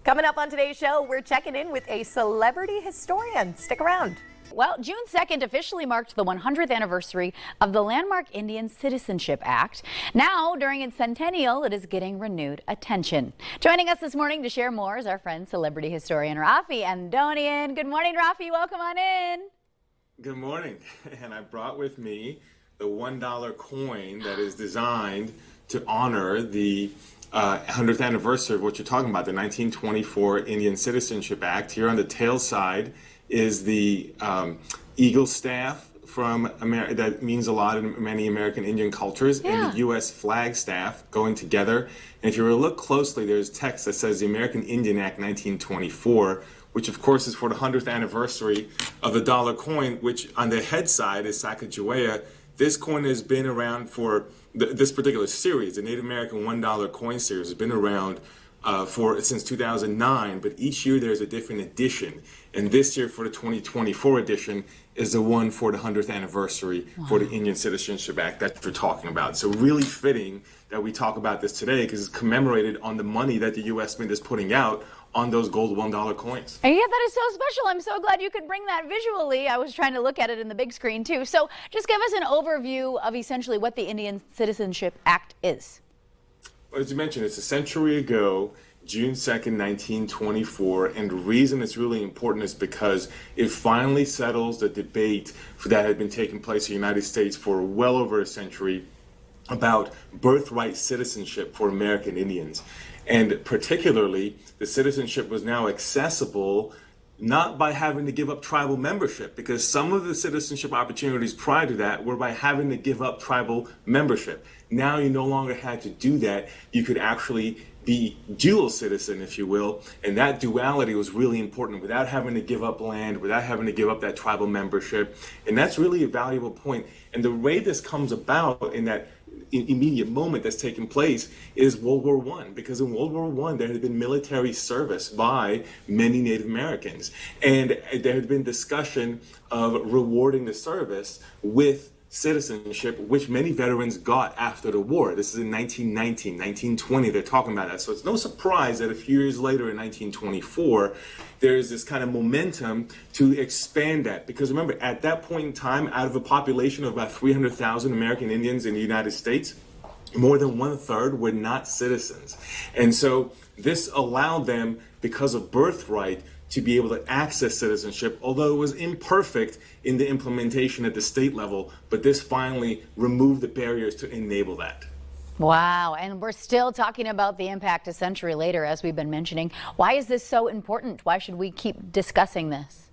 Coming up on today's show, we're checking in with a celebrity historian. Stick around. Well, June 2nd officially marked the 100th anniversary of the landmark Indian Citizenship Act. Now, during its centennial, it is getting renewed attention. Joining us this morning to share more is our friend, celebrity historian Raffi Andonian. Good morning, Raffi. Welcome on in. Good morning. And I brought with me the $1 coin that is designed to honor the 100th anniversary of what you're talking about, the 1924 Indian Citizenship Act. Here on the tail side is the eagle staff from America that means a lot in many American Indian cultures, and the U.S. flag staff going together. And if you were to look closely, there's text that says the American Indian Act 1924, which of course is for the 100th anniversary of the dollar coin, which on the head side is Sacagawea. This coin has been around for this particular series, the Native American $1 coin series, has been around since 2009, but each year there's a different edition. And this year for the 2024 edition is the one for the 100th anniversary for the Indian Citizenship Act that we're talking about. So really fitting that we talk about this today because it's commemorated on the money that the U.S. Mint is putting out on those gold $1 coins. And yeah, that is so special. I'm so glad you could bring that visually. I was trying to look at it in the big screen too. So just give us an overview of essentially what the Indian Citizenship Act is. Well, as you mentioned, it's a century ago, June 2nd, 1924, and the reason it's really important is because it finally settles the debate that had been taking place in the United States for well over a century about birthright citizenship for American Indians. And particularly, the citizenship was now accessible not by having to give up tribal membership, because some of the citizenship opportunities prior to that were by having to give up tribal membership. Now you no longer had to do that. You could actually be dual citizen, if you will, and that duality was really important without having to give up land, without having to give up that tribal membership. And that's really a valuable point. And the way this comes about in that immediate moment that's taken place is World War I, because in World War I there had been military service by many Native Americans, and there had been discussion of rewarding the service with citizenship, which many veterans got after the war. This is in 1919, 1920, they're talking about that. So it's no surprise that a few years later in 1924, there's this kind of momentum to expand that. Because remember, at that point in time, out of a population of about 300,000 American Indians in the United States, more than 1/3 were not citizens. And so this allowed them, because of birthright, to be able to access citizenship, although it was imperfect in the implementation at the state level, but this finally removed the barriers to enable that. Wow, and we're still talking about the impact a century later, as we've been mentioning. Why is this so important? Why should we keep discussing this?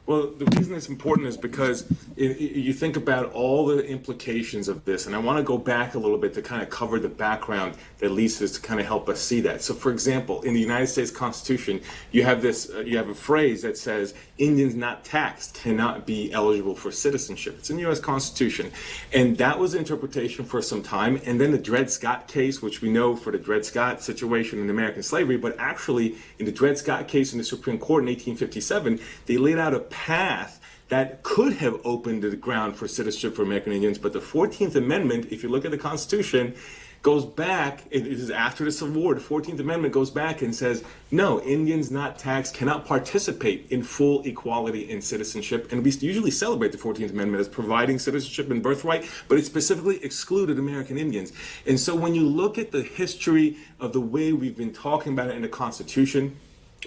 Well, the reason it's important is because you think about all the implications of this, and I want to go back a little bit to kind of cover the background that leads us to kind of help us see that. So, for example, in the United States Constitution, you have a phrase that says Indians not taxed cannot be eligible for citizenship. It's in the U.S. Constitution, and that was the interpretation for some time. And then the Dred Scott case, which we know for the Dred Scott situation in American slavery, but actually in the Dred Scott case in the Supreme Court in 1857, they laid out a path that could have opened the ground for citizenship for American Indians. But the 14th Amendment, if you look at the Constitution, goes back, it is after the Civil War, the 14th Amendment goes back and says, no, Indians not taxed cannot participate in full equality in citizenship. And we usually celebrate the 14th Amendment as providing citizenship and birthright, but it specifically excluded American Indians. And so when you look at the history of the way we've been talking about it in the Constitution,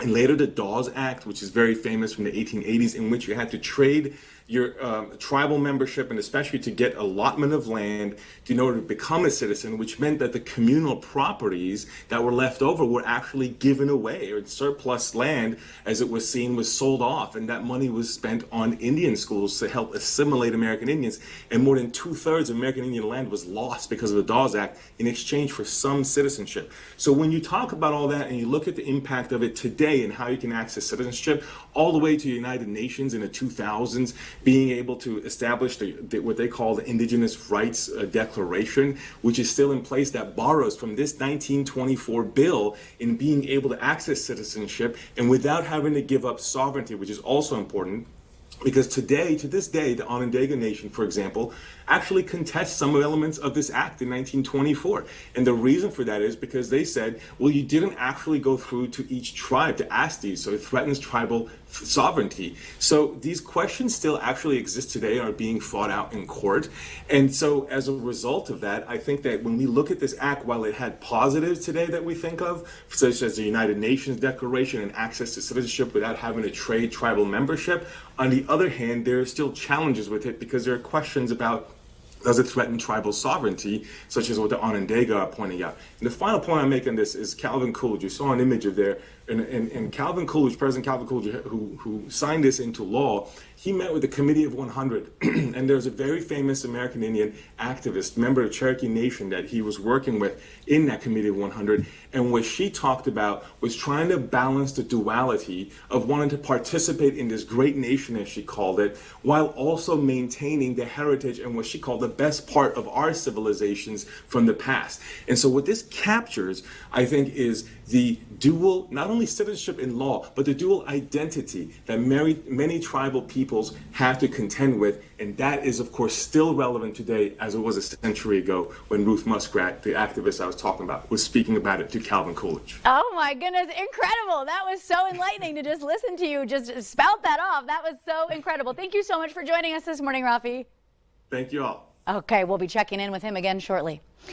and later the Dawes Act, which is very famous from the 1880s, in which you had to trade your tribal membership, and especially to get allotment of land in order to become a citizen, which meant that the communal properties that were left over were actually given away, or surplus land, as it was seen, was sold off, and that money was spent on Indian schools to help assimilate American Indians. And more than 2/3 of American Indian land was lost because of the Dawes Act in exchange for some citizenship. So when you talk about all that and you look at the impact of it today and how you can access citizenship, all the way to the United Nations in the 2000s, being able to establish what they call the Indigenous Rights Declaration, which is still in place, that borrows from this 1924 bill in being able to access citizenship and without having to give up sovereignty, which is also important. Because today, to this day, the Onondaga Nation, for example, actually contests some elements of this act in 1924. And the reason for that is because they said, well, you didn't actually go through to each tribe to ask these, so it threatens tribal sovereignty. So these questions still actually exist today, are being fought out in court. And so as a result of that, I think that when we look at this act, while it had positives today that we think of, such as the United Nations Declaration and access to citizenship without having to trade tribal membership, on the other hand, there are still challenges with it because there are questions about, does it threaten tribal sovereignty, such as what the Onondaga are pointing out. And the final point I make on this is Calvin Coolidge. You saw an image of there, and Calvin Coolidge, President Calvin Coolidge, who signed this into law, he met with the Committee of 100. And there's a very famous American Indian activist, member of Cherokee Nation, that he was working with in that Committee of 100. And what she talked about was trying to balance the duality of wanting to participate in this great nation, as she called it, while also maintaining the heritage and what she called the best part of our civilizations from the past. And so what this captures, I think, is the dual, not only citizenship in law, but the dual identity that many tribal peoples have to contend with. And that is, of course, still relevant today as it was a century ago when Ruth Muskrat, the activist I was talking about, was speaking about it to Calvin Coolidge. Oh my goodness, incredible. That was so enlightening to just listen to you just spout that off. That was so incredible. Thank you so much for joining us this morning, Raffi. Thank you all. Okay, we'll be checking in with him again shortly.